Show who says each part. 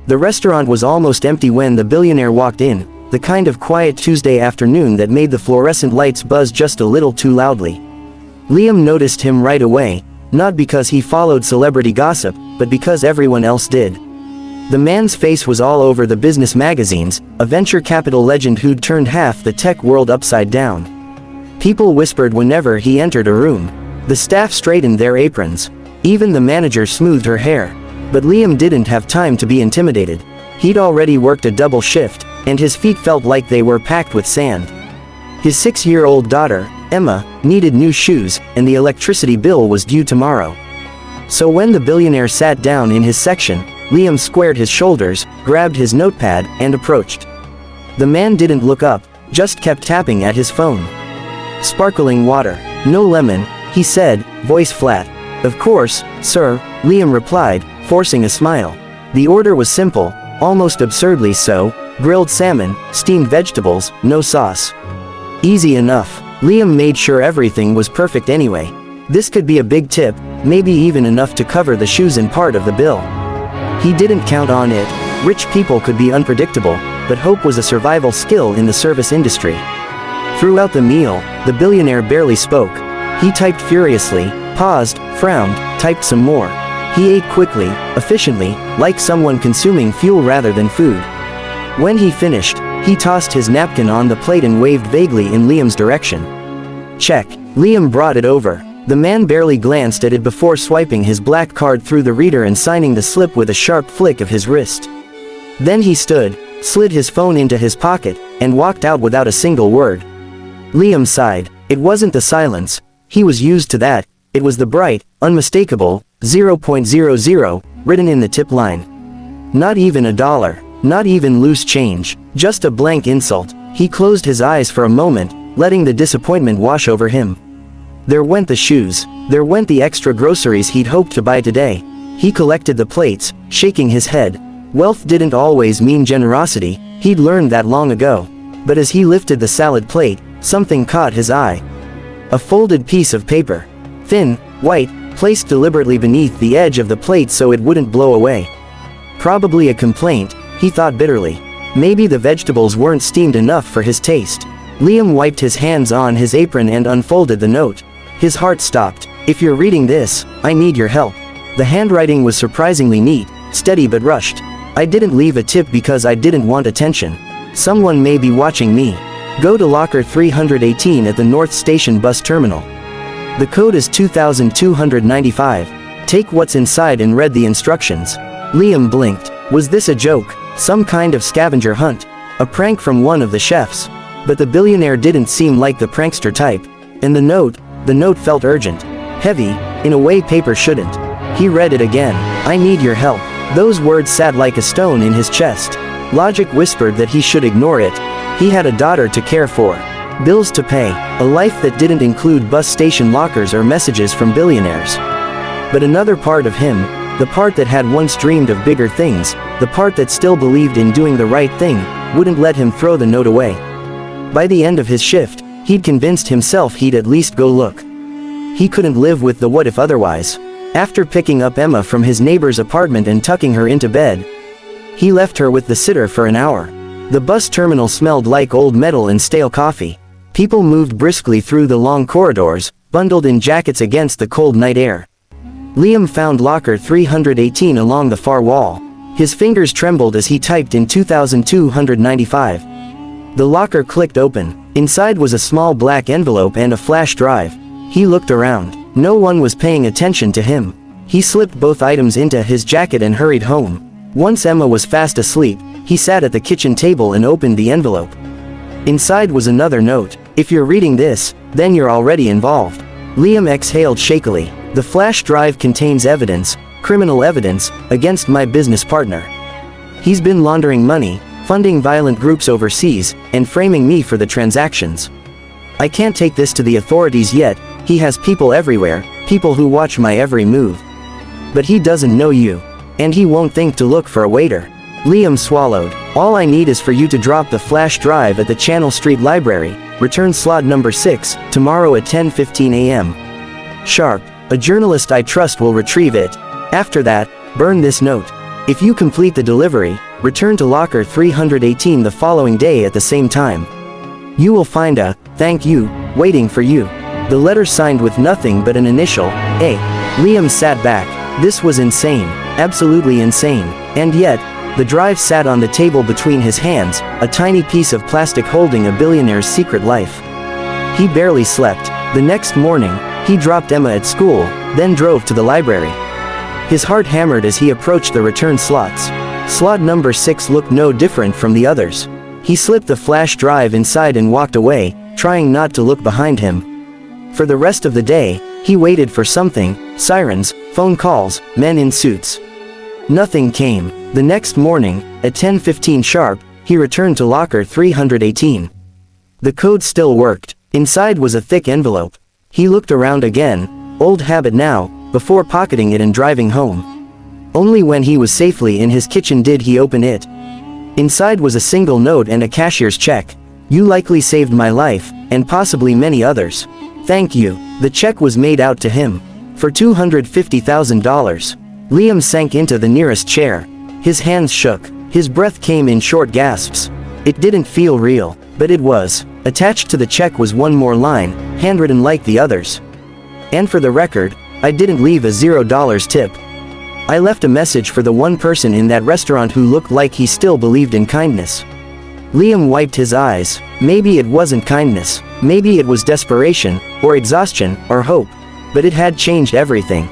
Speaker 1: The restaurant was almost empty when the billionaire walked in, the kind of quiet Tuesday afternoon that made the fluorescent lights buzz just a little too loudly. Liam noticed him right away, not because he followed celebrity gossip, but because everyone else did. The man's face was all over the business magazines, a venture capital legend who'd turned half the tech world upside down. People whispered whenever he entered a room. The staff straightened their aprons. Even the manager smoothed her hair. But Liam didn't have time to be intimidated. He'd already worked a double shift, and his feet felt like they were packed with sand. His 6-year-old daughter, Emma, needed new shoes, and the electricity bill was due tomorrow. So when the billionaire sat down in his section, Liam squared his shoulders, grabbed his notepad, and approached. The man didn't look up, just kept tapping at his phone. "Sparkling water. No lemon," he said, voice flat. "Of course, sir," Liam replied, forcing a smile. The order was simple, almost absurdly so: grilled salmon, steamed vegetables, no sauce. Easy enough. Liam made sure everything was perfect anyway. This could be a big tip, maybe even enough to cover the shoes and part of the bill. He didn't count on it. Rich people could be unpredictable, but hope was a survival skill in the service industry. Throughout the meal, the billionaire barely spoke. He typed furiously, paused, frowned, typed some more. He ate quickly, efficiently, like someone consuming fuel rather than food. When he finished, he tossed his napkin on the plate and waved vaguely in Liam's direction. "Check." Liam brought it over. The man barely glanced at it before swiping his black card through the reader and signing the slip with a sharp flick of his wrist. Then he stood, slid his phone into his pocket, and walked out without a single word. Liam sighed. It wasn't the silence. He was used to that. It was the bright, unmistakable 0.00 written in the tip line. Not even $1, not even loose change, just a blank insult. He closed his eyes for a moment, letting the disappointment wash over him. There went the shoes. There went the extra groceries he'd hoped to buy today. He collected the plates, shaking his head. Wealth didn't always mean generosity, he'd learned that long ago. But as he lifted the salad plate, something caught his eye. A folded piece of paper. Thin, white, placed deliberately beneath the edge of the plate so it wouldn't blow away. Probably a complaint, he thought bitterly. Maybe the vegetables weren't steamed enough for his taste. Liam wiped his hands on his apron and unfolded the note. His heart stopped. "If you're reading this, I need your help." The handwriting was surprisingly neat, steady but rushed. "I didn't leave a tip because I didn't want attention. Someone may be watching me. Go to locker 318 at the North Station bus terminal. The code is 2295. Take what's inside," and read the instructions. Liam blinked. Was this a joke? Some kind of scavenger hunt? A prank from one of the chefs? But the billionaire didn't seem like the prankster type. And the note felt urgent. Heavy, in a way paper shouldn't. He read it again. "I need your help." Those words sat like a stone in his chest. Logic whispered that he should ignore it. He had a daughter to care for. Bills to pay. A life that didn't include bus station lockers or messages from billionaires. But another part of him, the part that had once dreamed of bigger things, the part that still believed in doing the right thing, wouldn't let him throw the note away. By the end of his shift, he'd convinced himself he'd at least go look. He couldn't live with the what if otherwise. After picking up Emma from his neighbor's apartment and tucking her into bed, he left her with the sitter for an hour. The bus terminal smelled like old metal and stale coffee. People moved briskly through the long corridors, bundled in jackets against the cold night air. Liam found locker 318 along the far wall. His fingers trembled as he typed in 2295. The locker clicked open. Inside was a small black envelope and a flash drive. He looked around. No one was paying attention to him. He slipped both items into his jacket and hurried home. Once Emma was fast asleep, he sat at the kitchen table and opened the envelope. Inside was another note. "If you're reading this, then you're already involved." Liam exhaled shakily. "The flash drive contains evidence, criminal evidence, against my business partner. He's been laundering money, funding violent groups overseas, and framing me for the transactions. I can't take this to the authorities yet. He has people everywhere, people who watch my every move. But he doesn't know you. And he won't think to look for a waiter." Liam swallowed. "All I need is for you to drop the flash drive at the Channel Street Library, return slot number 6, tomorrow at 10:15 a.m. sharp. A journalist I trust will retrieve it. After that, burn this note." If you complete the delivery, return to locker 318 the following day at the same time. You will find a thank you waiting for you. The letter signed with nothing but an initial A. Liam sat back. This was insane, absolutely insane. And yet, the drive sat on the table between his hands, a tiny piece of plastic holding a billionaire's secret life. He barely slept. The next morning, he dropped Emma at school, then drove to the library. His heart hammered as he approached the return slots. Slot number 6 looked no different from the others. He slipped the flash drive inside and walked away, trying not to look behind him. For the rest of the day, he waited for something: sirens, phone calls, men in suits. Nothing came. The next morning, at 10:15 sharp, he returned to locker 318. The code still worked. Inside was a thick envelope. He looked around again, old habit now, before pocketing it and driving home. Only when he was safely in his kitchen did he open it. Inside was a single note and a cashier's check. You likely saved my life, and possibly many others. Thank you. The check was made out to him. For $250,000. Liam sank into the nearest chair. His hands shook. His breath came in short gasps. It didn't feel real, but it was. Attached to the check was one more line, handwritten like the others. And for the record, I didn't leave a $0 tip. I left a message for the one person in that restaurant who looked like he still believed in kindness. Liam wiped his eyes. Maybe it wasn't kindness. Maybe it was desperation, or exhaustion, or hope. But it had changed everything.